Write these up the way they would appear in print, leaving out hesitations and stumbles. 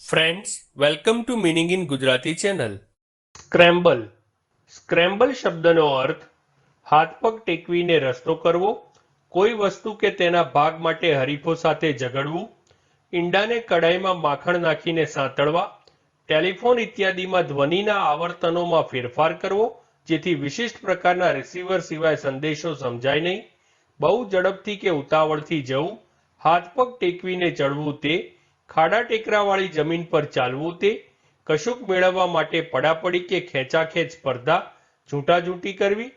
Friends, welcome to meaning in Gujarati channel. Scramble શબ્દનો અર્થ હાથ પગ ટેકવીને રસ્તો કરવો, કોઈ વસ્તુ કે તેના ભાગ માટે હરીફો સાથે ઝઘડવું, ઈંડાને કડાઈમાં માખણ નાખીને સાંતળવા, ટેલિફોન ઇત્યાદિમાં ધ્વનિના આવર્તનોમાં ફેરફાર કરવો જેથી વિશિષ્ટ પ્રકારના રિસીવર સિવાય સંદેશો સમજાય નહીં, બહુ ઝડપથી કે ઉતાવળથી જવું, હાથ પગ ટેકવીને ચડવું તે, ખાડા ટેકરાવાળી જમીન પર ચાલવું તે, કશુંક મેળવવા માટે પડાપડી કે ખેંચાખેંચ સ્પર્ધા, ઝૂંટાઝૂંટી કરવી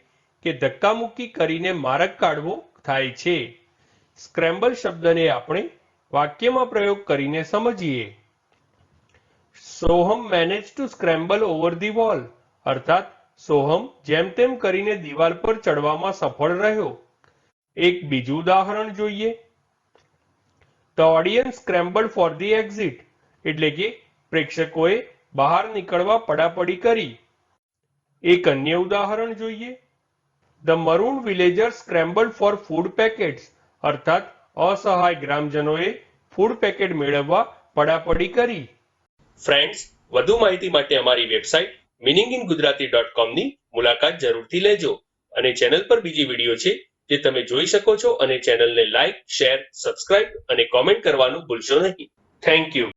કે ધક્કામુક્કી કરીને માર્ગ કાઢવો થાય છે. સ્ક્રેમ્બલ શબ્દને આપણે વાક્યમાં પ્રયોગ કરીને સમજીએ. Soham manage to scramble over the wall, અર્થાત સોહમ જેમ તેમ કરીને દિવાલ પર ચડવામાં સફળ રહ્યો. એક બીજું ઉદાહરણ જોઈએ. The audience scramble for the exit, એટલે કે પ્રેક્ષકોએ બહાર નીકળવા પડાપડી કરી. એક અન્ય ઉદાહરણ જોઈએ. The maroon villagers scramble for food packets, અર્થાત અસહાય ગ્રામજનોએ ફૂડ પેકેટ મેળવવા પડાપડી કરી. ફ્રેન્ડ્સ, વધુ માહિતી માટે અમારી વેબસાઇટ meaninginggujarati.com ની મુલાકાત જરૂરથી લેજો અને ચેનલ પર બીજી વિડીયો છે જે તમે જોઈ શકો છો અને ચેનલને લાઈક, શેર, સબસ્ક્રાઇબ અને કોમેન્ટ કરવાનું ભૂલશો નહીં. Thank you.